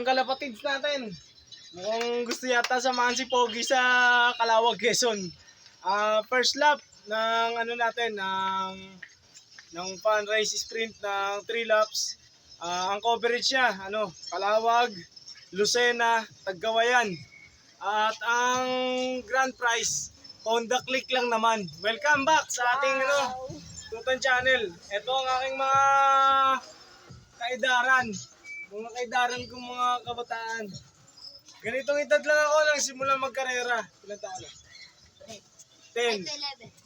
ang kalapatids natin. Mukhang gusto yata samahan si Pogi sa Calawag, Quezon. First lap ng natin ng fun race sprint ng 3 laps. Ang coverage niya Calawag, Lucena, Tagkawayan. At ang grand prize, Honda Click lang naman. Welcome back sa ating Tutan Channel. Ito ang aking mga kaidaran. Mga kaidaran kong mga kabataan. Ganitong edad lang ako nang simula magkarera. Ilan taon na? 10.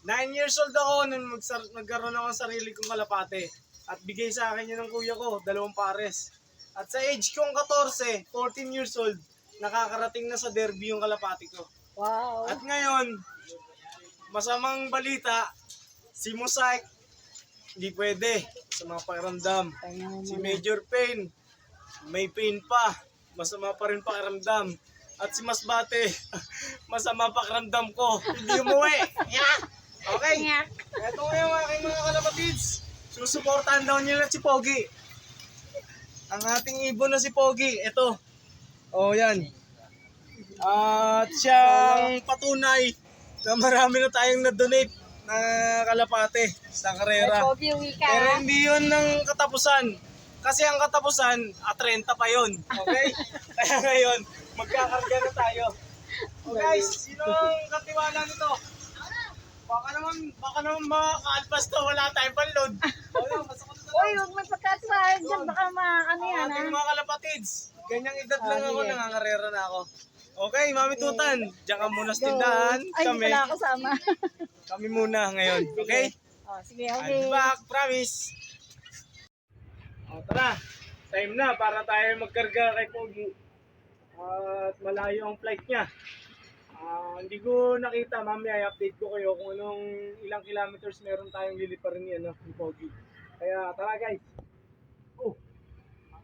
9 years old ako nung nagkaroon ako ng sarili kong kalapate. At bigay sa akin yun ng kuya ko, 2 pares. At sa age kong 14, 14 years old, nakakarating na sa derby yung kalapati ko. Wow. At ngayon, masamang balita, si Mosaic, hindi pwede sa mga pakiramdam. Si Major Pain, may pain pa, masama pa rin pakiramdam. At si Masbate, masama pakiramdam ko, hindi umuwi. Okay, eto ngayon aking mga kalapatids. Susuportahan daw nila si Pogi. Ang ating ibon na si Pogi, ito. Oh, yan. At siyang patunay na marami na tayong na-donate na kalapate sa karera. Pero hindi yun ng katapusan. Kasi ang katapusan, 30 pa yun. Okay? Kaya ngayon, magkakarga na tayo. So guys, sino ang katiwala nito? Baka naman makaka-alpas to, wala tayong panload. Uy, huwag magpagkatiwala dyan, baka yan ating mga kalapatids. Ganyang edad lang ako, nangangarera na ako. Okay, Mami Tutan, diyan ka muna sa tindahan. Ay, hindi pala ako sama. Kami muna ngayon, okay? Sige, I'll okay. be back, promise. Tara, time na para tayo magkarga kay Pogi. At malayo ang flight niya. Hindi ko nakita, mamaya i-update ko kayo kung ilang kilometers meron tayong liliparin ni Pogi. Kaya tara guys.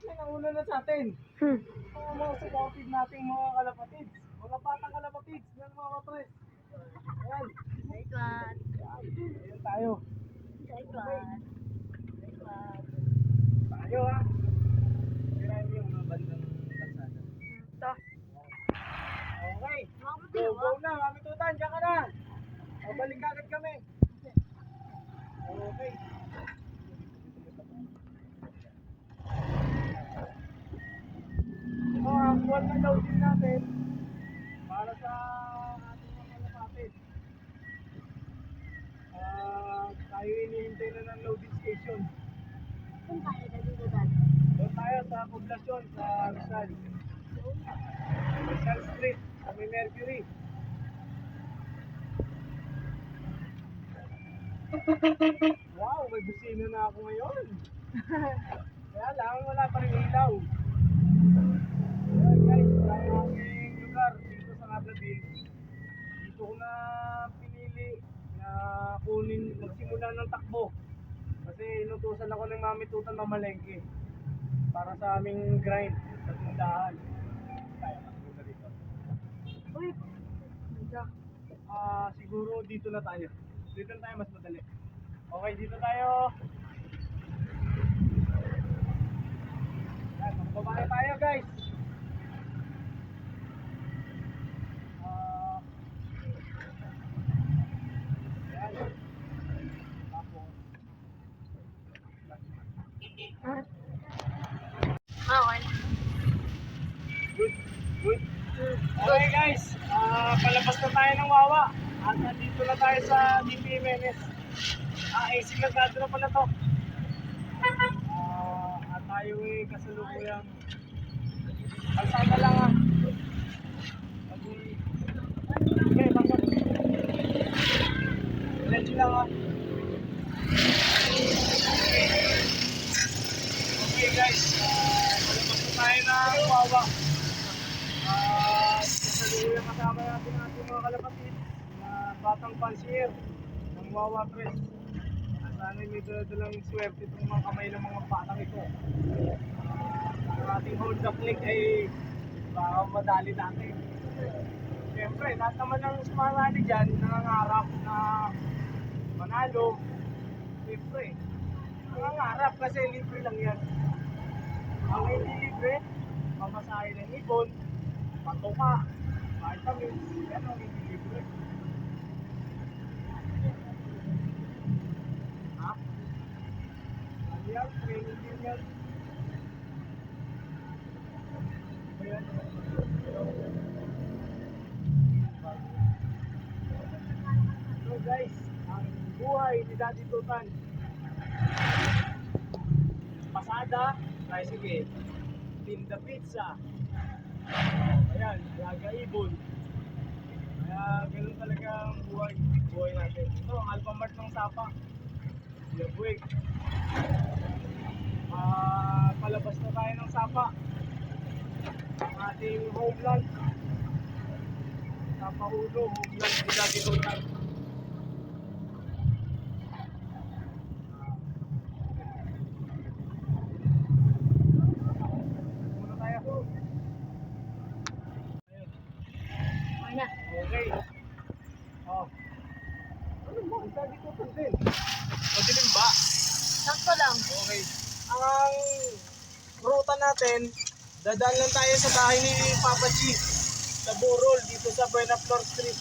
May nauna na sa atin. Mga supportive nating mga kalapatids. Mga batang kalapatids ng mga katres. Ayan. Ayan tayo. Tayo ha. Kirahin mo yung mga bandang kalsada. Ito. Okay. Go na. Mami Tutan, dyan ka na. Babalik agad kami. Okay. Ang buwan na loading natin para sa ating mga kalapatid. Tayo hinihintay na ng loading station. Saan tayo dito ba? Doon tayo sa poblasyon sa Rizal. Rizal Street, sa may Mercury. Wow, may busina na ako ngayon. Kaya lang, wala pa rin ilaw. Ayan guys, ang aking lugar dito sa Ngabladil. Dito ko na pinili na magsimula ng takbo. Kasi inutusan ako ng Mami Tutan mamalengke para sa aming grind sa tindahan. Kaya makikita dito. Uy! Siguro dito na tayo. Dito na tayo mas madali. Okay, dito tayo. Yan, magbabae tayo guys. Good. Okay guys, palabas na tayo ng Wawa. At nandito na tayo sa DP Jimenez. AC Mercado na pala to. At tayo kasalukuyang kalsada lang ha. Okay, bangkot. Diretso lang ha. Okay guys, palabas na tayo ng Wawa. Kasalukuyang kasama natin ang ating mga kalapatid na batang pansier ng Wawa Press. Sana'y may dalang swerte itong mga kamay ng mga batang ito. Ang ating Honda Click ay baka madali natin. Siyempre, lahat naman ng sumarali dyan, nangangarap na manalo. Siyempre, nangangarap kasi libre lang yan. Ang hindi libre, pamasahe ng ibon, patuka, vitamins, yan ang libre. Ha? Ano yan? Training din yan. Ayan. So guys, ang buhay ni Daddy Tutan. Pasada, tricycle, tinda pizza. Ayan, laga ibon. Kaya ganun talaga ang buhay natin. Ito, ang Alphamart ng Sapa. Labuig. Palabas na tayo ng Sapa. Ang ating homeland. Sapa Ulo, homeland ni Daddy Tutan. Muna tayo. Ayun. Okay na. Okay. Oh. Ano mo? Ang Daddy Tutan din. Madilim ba? Sakto lang. Okay. Ang ruta natin, dadaan lang tayo sa bahay ni Papa G sa Burol, dito sa Buena Flor Street.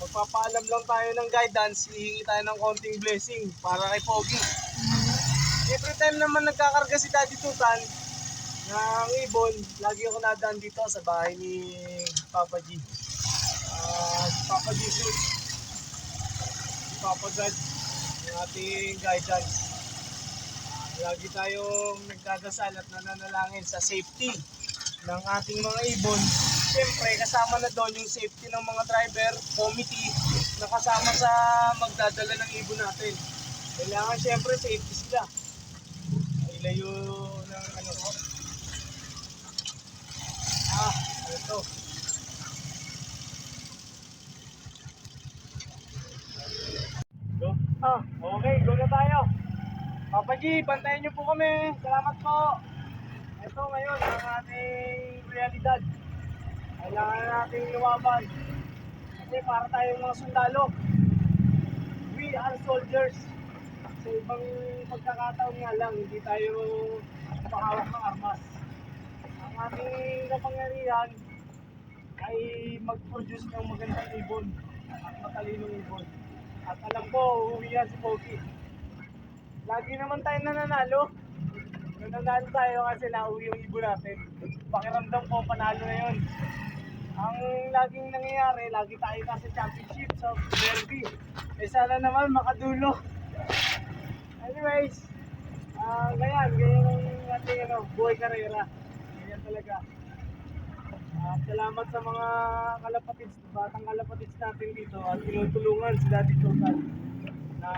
Magpapaalam lang tayo ng guidance, hihingi tayo ng konting blessing para kay Pogi. Every time naman nagkakarga si Daddy Tutan ng ibon, lagi ako nadaan dito sa bahay ni Papa G. Si Papa Jesus, si Papa God, yung ating guidance. Lagi tayong nagdadasal at nananalangin sa safety ng ating mga ibon. Siyempre, kasama na doon yung safety ng mga driver, committee, na kasama sa magdadala ng ibon natin. Kailangan siyempre safety sila. Ilayo ng ano ko. Ano to? Go? Okay, go na tayo. Papa G, bantayan niyo po kami. Salamat po. Ito ngayon ang ating realidad. Kailangan natin lumaban. Kasi para tayong mga sundalo. We are soldiers. Sa ibang pagkakataon nga lang, hindi tayo makahawak ng armas. Ang ating kapangyarihan ay mag-produce ng magandang ibon at matalinong ibon. At alam ko, uuwi yan si Pogi. Lagi naman tayo nananalo. Nananalo tayo kasi nauwi yung ibon natin. Pakiramdam ko, panalo na yun. Ang laging nangyayari, lagi tayo nasa championship sa derby. Sana naman makadulo. Anyways, ganyan ang ating buhay karera. Ganyan talaga. Salamat sa mga kalapatids, batang kalapatids natin dito at tinutulungan si Daddy Tutan na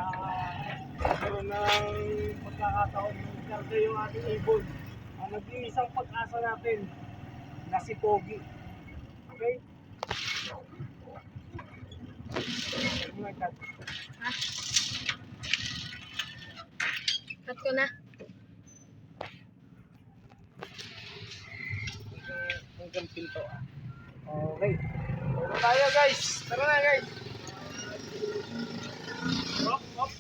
magkaroon ng pagkakataon ng karga yung ating ibon. Ang nag-iisang pag-asa natin na si Pogi. Okay? Ha? Cut ko na. Hanggang pinto Okay. Tara tayo guys. Tara na guys. Hop, hop.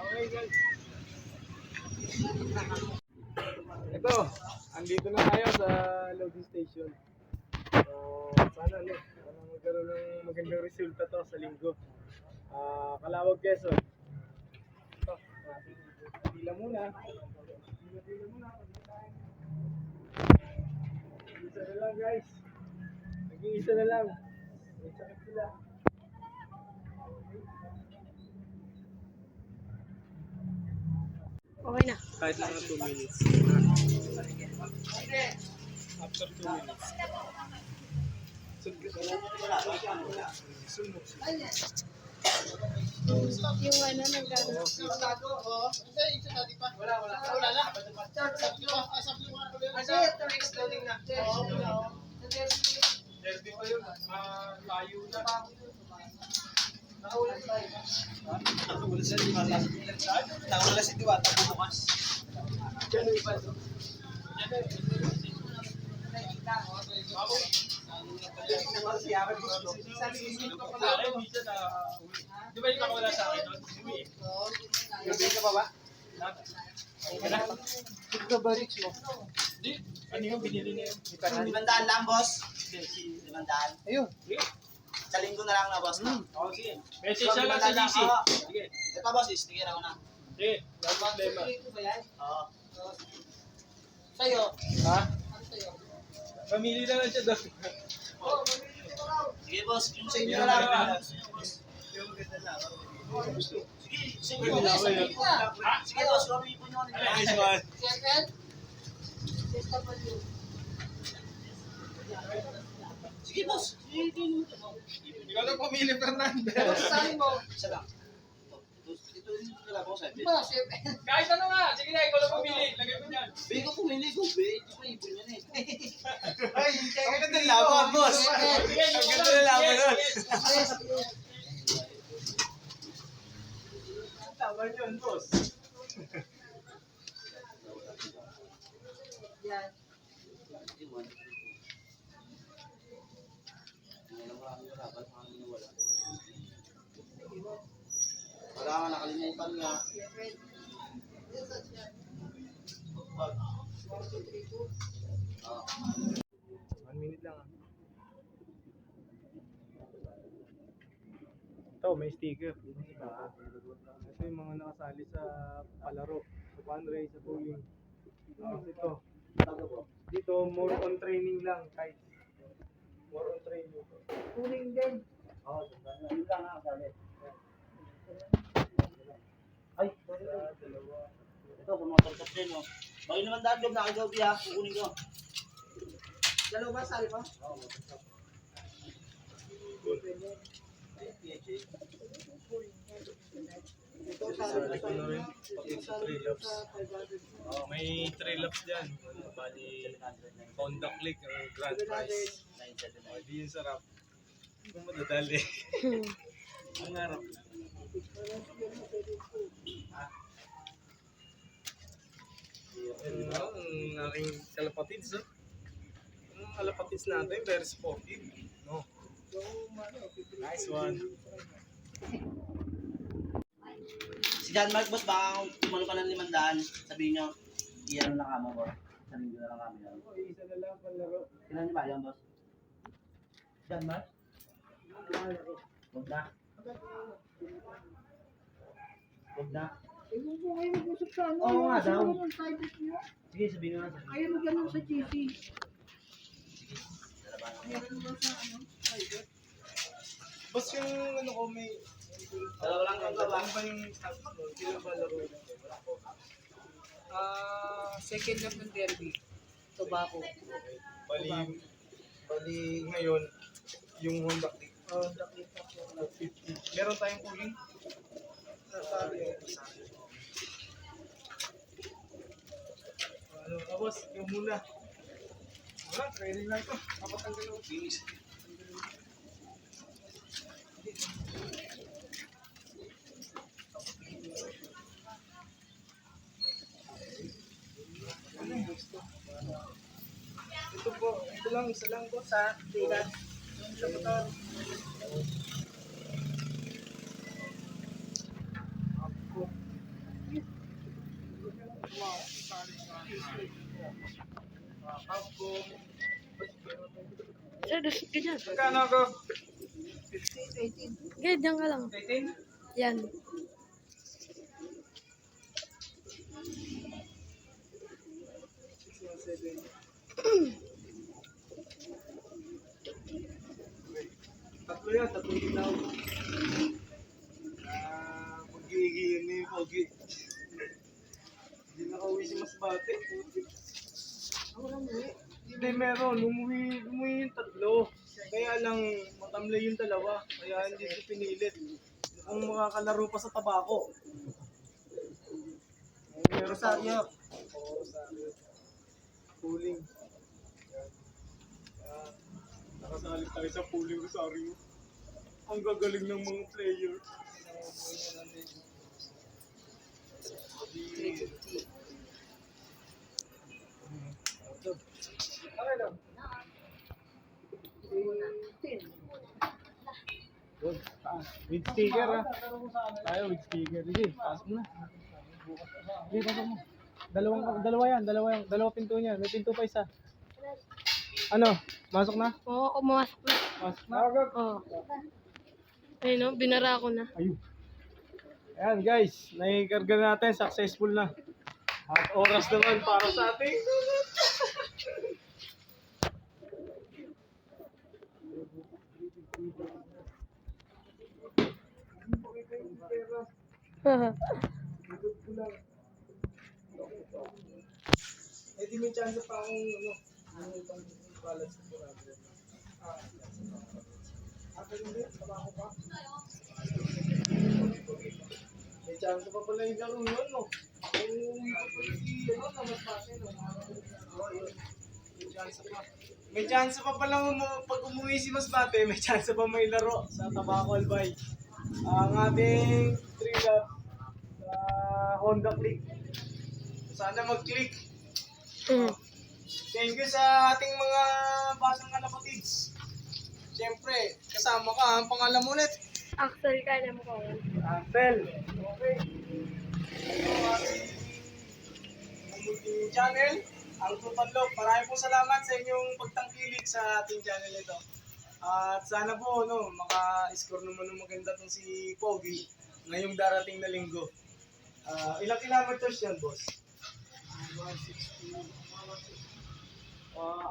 Okay guys. Ito, andito na tayo sa loading station. Sana magkaroon ng magandang resulta to sa linggo. Calawag, Quezon. Ito, pila muna. Pila muna. Isa na lang guys. Nag-iisa na lang. May sakit sila. Okay na. Kahit lang 2 minutes. After 2 minutes. Yung ano, nagkano. Derby pa yun. Layo na. Nakawala si Diwata bukas. Diyan yung iba. Di ba yung nakawala sa akin doon? Gabi ka pa ba? Ito ba, Rich mo? Di. Ano yung binili niya? 500 lang, boss. 500. Ayun. Sa linggo na lang na, boss. Na. Oo, sige. Message siya lang sa GC. Sige. Ito, boss, sticker ako na. Sige. Wala problema. Oo. Sa'yo. Ha? Mamili na lang siya doon. Sige, boss. Yung sa inyo na lang. Sige, boss. Kami po nyo. Nice one. Second. SW. Sige, boss. Ikaw na pumili, Fernando. Saan mo? Isa lang. Ito yung kailangan ko, sabi. Ba, second. Kahit ano nga. Sige na, ikaw na pumili. Lagay mo niyan. Be, ko pumili ko, be. Ito pa ibon yan eh. Ay, ang ganda ng laban, boss. Sige, Ang ganda ng laban nun. Tama yun, boss. Yan. Wala nga, nakalimutan nga. Second. 1 minute lang. Ito, may sticker. Ito yung mga nakasali sa palaro, sa fundraise, sa bowling. Tapos ito. Dito, more on training lang, kahit. More on training. Kuling din. Oo, yun lang nga, sabi. Ay, Dalawa. ito, kung mga target din, no. Bakit naman dahil job nakagabi ha, kukunin ko. Dalawa ba, sali pa? Ito sa Ito na rin, pati sa 3 laps. May 3 laps dyan. Bali, Honda Click, ang grand prize. Di yung sarap. Kung madadali. Ang harap lang. Yun ang aking kalapatids. Ang kalapatids natin, very sportive. No? Nice one. Si John Mark, boss, baka kumano ka ng 500, sabihin nyo, iyan lang kamo, boss. Sabihin nyo na lang kami. Isa na lang palaro. Kailan nyo ba yan, boss? John Mark? Huwag na. Huwag na. Eh, kung po kayo mag-usap sa ano, Oo nga daw. siguro ng private niyo. Sige, sabihin nyo na. Ayaw mo ganun sa GC. Lalaban ako. Meron ba sa ano, private? Boss, yung ano ko may... Dalawa lang yung gawa. Ano ba yung staff mo? Sino ba laro? Second lap ng derby. Tobacco. Bali ngayon, yung Honda Click. Honda Click na 50. Meron tayong cooling? Nasali yung isa. Ano, boss, yung muna. Wala, training lang ito. Kapatanggal ako. Ito po, ito lang, isa lang po sa tigas. Yung sa motor. Ako. Ako. Sir, ganyan. Magkano ako? 18. Ganyan ka lang. 18? Yan. Tatlo yan, tatlo ilaw. Mag-iigi yun ni Pogi. Hindi nakauwi si Masbate. Hindi meron, umuwi yung tatlo. Kaya lang matamlay yung dalawa. Kaya hindi ko pinilit. Kung makakalaro pa sa tabako. Meron sa iyo. Oo, sa pooling. Nakasali tayo sa pooling Rosario. Ang gagaling ng mga player. Okay lang. Good. With sticker ha. Tayo with sticker. Sige, pasok mo na. Sige, pasok mo. Dalawa pinto niya. May pinto pa isa. Ano? Masok na? Oo, umasok na. Pasok na. Oo. Ayun no, binara ko na. Ayun. Ayan guys, naikarga natin. Successful na. At oras naman para sa ating eh di may chance pa akong ano itong balance ko para. Ako hindi, trabaho pa. May chance pa pala yung laro yun, no? Kung uwi ko pala na mas pase, no? May chance pa. May chance pa pala pag umuwi si Masbate, may chance pa may laro sa Tabaco Albay. Ang ating 3-lap sa Honda Click. Sana mag-click. Thank you sa ating mga basang kalapatids. Siyempre, kasama ka. Ang pangalan mo ulit? Axel ka na mo ko. Apple. Okay. Ito ang ating channel, ang Tupanlog. Maraming po salamat sa inyong pagtangkilik sa ating channel ito. At sana po, maka-score naman ng maganda itong si Pogi ngayong darating na linggo. Ilang kilometers yan, boss? 160.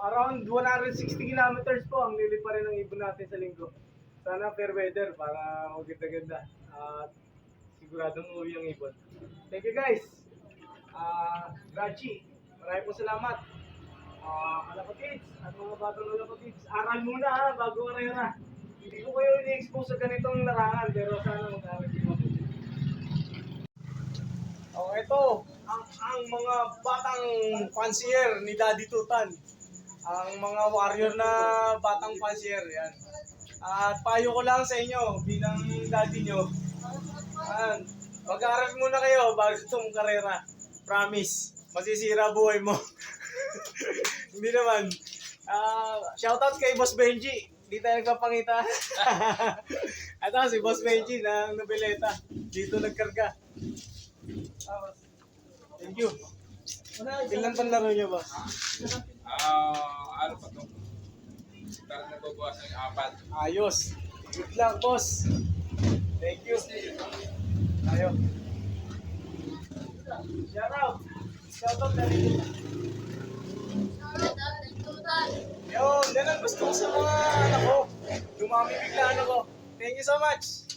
Around 160 kilometers po ang liliparin ng ibon natin sa linggo. Sana fair weather para maganda-ganda. At siguradong uwi ang ibon. Thank you guys. Rachi, maraming po salamat. Kalapatids, at mga batang kalapatids, aral muna ha, bago karera. Hindi ko kayo ini-expose sa ganitong larangan, pero sana mag-aral din ako. Ito, ang mga batang pansier ni Daddy Tutan. Ang mga warrior na batang pansier, yan. At payo ko lang sa inyo, bilang daddy nyo, mag-aaral muna kayo bago itong karera. Promise, masisira buhay mo. Hindi naman. Shoutout kay Boss Benji. Hindi tayo nagpapangita. Ito si Boss Benji ng Nobeleta. Dito nagkarga. Thank you. Ilan pang laro nyo, boss? Ano pa to? Parang nababawasan yung 4. Ayos. Good luck, boss. Thank you. Tayo. Shout out. Shout out na rin. Yun, yan ang gusto ko sa mga anak ko. Dumami bigla ano ko. Thank you so much.